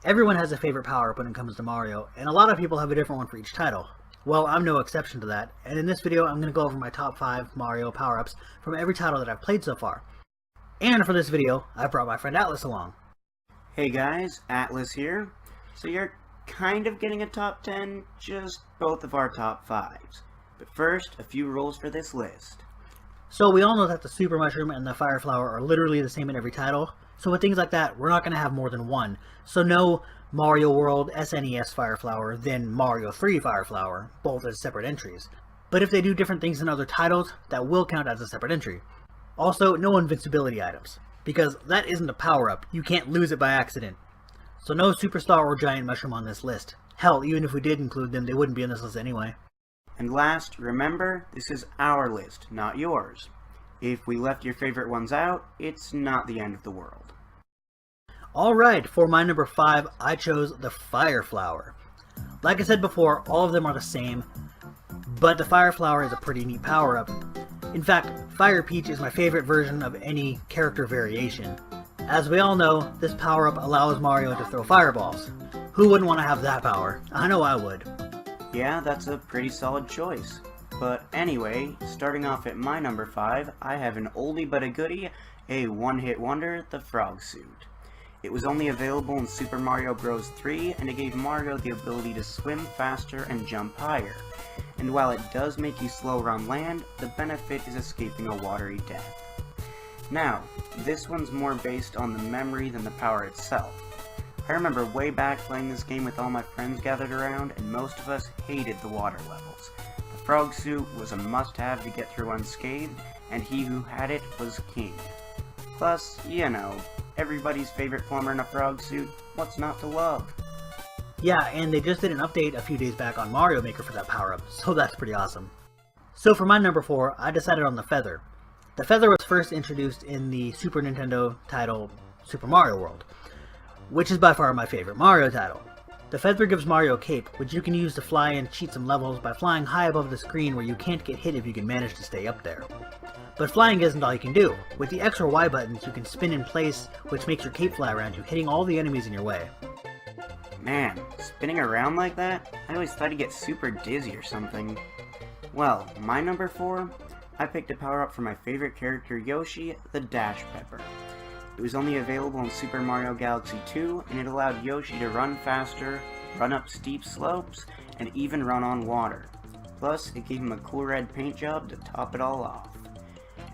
Everyone has a favorite power-up when it comes to Mario, and a lot of people have a different one for each title. Well, I'm no exception to that, and in this video I'm going to go over my top 5 Mario power-ups from every title that I've played so far. And for this video, I brought my friend Atlis along. Hey guys, Atlis here. So you're kind of getting a top 10, just both of our top 5s. But first, a few rules for this list. So we all know that the Super Mushroom and the Fire Flower are literally the same in every title. So with things like that, we're not going to have more than one. So no Mario World SNES Fire Flower, then Mario 3 Fire Flower, both as separate entries. But if they do different things in other titles, that will count as a separate entry. Also, no invincibility items, because that isn't a power-up. You can't lose it by accident. So no Superstar or Giant Mushroom on this list. Hell, even if we did include them, they wouldn't be on this list anyway. And last, remember, this is our list, not yours. If we left your favorite ones out, it's not the end of the world. Alright, for my number 5, I chose the Fire Flower. Like I said before, all of them are the same, but the Fire Flower is a pretty neat power-up. In fact, Fire Peach is my favorite version of any character variation. As we all know, this power-up allows Mario to throw fireballs. Who wouldn't want to have that power? I know I would. Yeah, that's a pretty solid choice. But anyway, starting off at my number 5, I have an oldie but a goodie, a one-hit wonder, the Frog Suit. It was only available in Super Mario Bros. 3, and it gave Mario the ability to swim faster and jump higher. And while it does make you slower on land, the benefit is escaping a watery death. Now, this one's more based on the memory than the power itself. I remember way back playing this game with all my friends gathered around, and most of us hated the water levels. The Frog Suit was a must-have to get through unscathed, and he who had it was king. Plus, you know, everybody's favorite plumber in a frog suit, what's not to love? Yeah, and they just did an update a few days back on Mario Maker for that power-up, so that's pretty awesome. So for my number 4, I decided on the Feather. The Feather was first introduced in the Super Nintendo title Super Mario World, which is by far my favorite Mario title. The Feather gives Mario a cape, which you can use to fly and cheat some levels by flying high above the screen where you can't get hit if you can manage to stay up there. But flying isn't all you can do. With the X or Y buttons, you can spin in place, which makes your cape fly around you, hitting all the enemies in your way. Man, spinning around like that? I always thought he'd get super dizzy or something. Well, my number 4, I picked a power-up for my favorite character Yoshi, the Dash Pepper. It was only available in Super Mario Galaxy 2, and it allowed Yoshi to run faster, run up steep slopes, and even run on water. Plus, it gave him a cool red paint job to top it all off.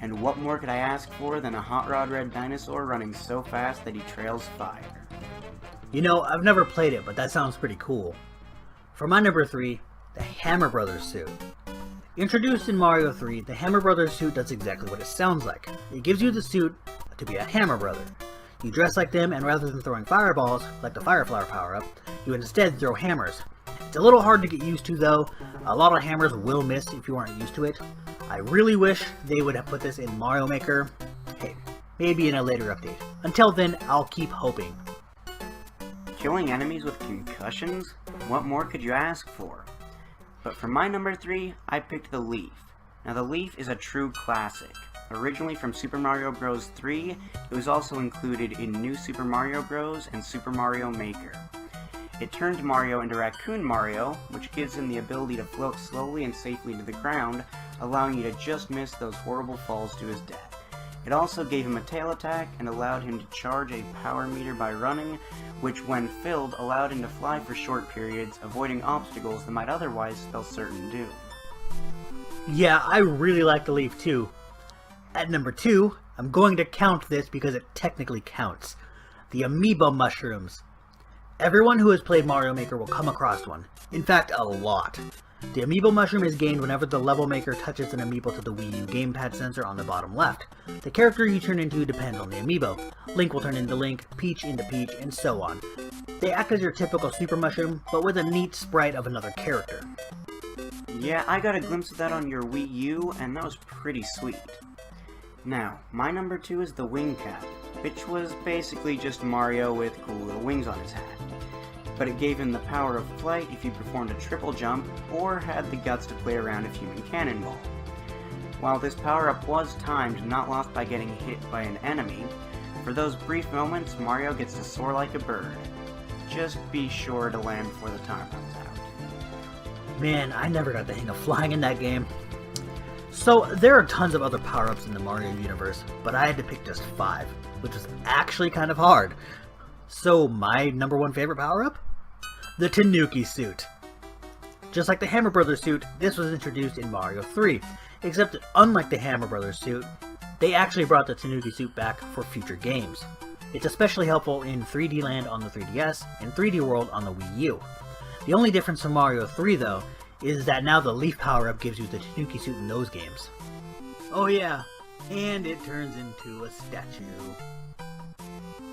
And what more could I ask for than a hot rod red dinosaur running so fast that he trails fire? You know, I've never played it, but that sounds pretty cool. For my number 3, the Hammer Brothers suit. Introduced in Mario 3, the Hammer Brothers suit does exactly what it sounds like. It gives you the suit to be a Hammer Brother. You dress like them, and rather than throwing fireballs, like the Fire Flower power-up, you instead throw hammers. It's a little hard to get used to though. A lot of hammers will miss if you aren't used to it. I really wish they would have put this in Mario Maker. Hey, maybe in a later update. Until then, I'll keep hoping. Killing enemies with concussions? What more could you ask for? But for my number 3, I picked the Leaf. Now the Leaf is a true classic. Originally from Super Mario Bros. 3, it was also included in New Super Mario Bros. And Super Mario Maker. It turned Mario into Raccoon Mario, which gives him the ability to float slowly and safely to the ground, allowing you to just miss those horrible falls to his death. It also gave him a tail attack and allowed him to charge a power meter by running, which when filled allowed him to fly for short periods, avoiding obstacles that might otherwise spell certain doom. Yeah, I really like the Leaf too. At number 2, I'm going to count this because it technically counts. The Amiibo Mushrooms. Everyone who has played Mario Maker will come across one. In fact, a lot. The Amiibo Mushroom is gained whenever the level maker touches an Amiibo to the Wii U gamepad sensor on the bottom left. The character you turn into depends on the Amiibo. Link will turn into Link, Peach into Peach, and so on. They act as your typical Super Mushroom, but with a neat sprite of another character. Yeah, I got a glimpse of that on your Wii U, and that was pretty sweet. Now, my number 2 is the Wing Cap, which was basically just Mario with cool little wings on his hat. But it gave him the power of flight if he performed a triple jump, or had the guts to play around a human cannonball. While this power-up was timed, not lost by getting hit by an enemy, for those brief moments, Mario gets to soar like a bird. just be sure to land before the time runs out. Man, I never got the hang of flying in that game. So, there are tons of other power-ups in the Mario universe, but I had to pick just 5, which was actually kind of hard. So, my number 1 favorite power-up? The Tanuki suit. Just like the Hammer Brothers suit, this was introduced in Mario 3, except that unlike the Hammer Brothers suit, they actually brought the Tanuki suit back for future games. It's especially helpful in 3D Land on the 3DS and 3D World on the Wii U. The only difference from Mario 3 though, is that now the Leaf power-up gives you the Tanuki suit in those games. Oh yeah, and it turns into a statue.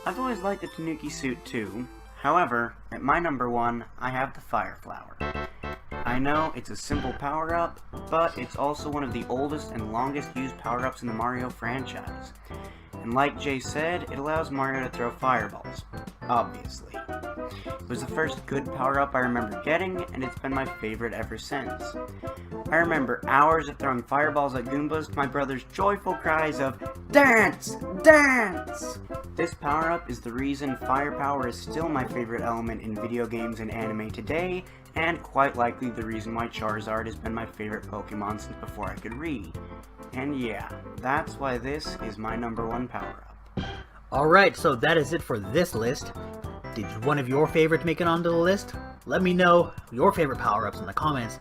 I've always liked the Tanuki suit too. However, at my number 1, I have the Fire Flower. I know it's a simple power-up, but it's also one of the oldest and longest used power-ups in the Mario franchise. And like Jay said, it allows Mario to throw fireballs. Obviously. It was the first good power-up I remember getting, and it's been my favorite ever since. I remember hours of throwing fireballs at Goombas to my brother's joyful cries of, "Dance! Dance!" This power-up is the reason firepower is still my favorite element in video games and anime today, and quite likely the reason why Charizard has been my favorite Pokemon since before I could read. And yeah, that's why this is my number 1 power-up. Alright, so that is it for this list. Did one of your favorites make it onto the list? Let me know your favorite power-ups in the comments,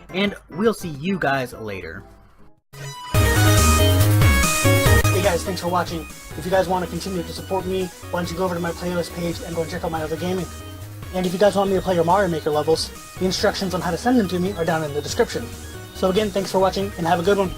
and we'll see you guys later. Hey guys, thanks for watching. If you guys want to continue to support me, why don't you go over to my playlist page and go and check out my other gaming. And if you guys want me to play your Mario Maker levels, the instructions on how to send them to me are down in the description. So again, thanks for watching and have a good one.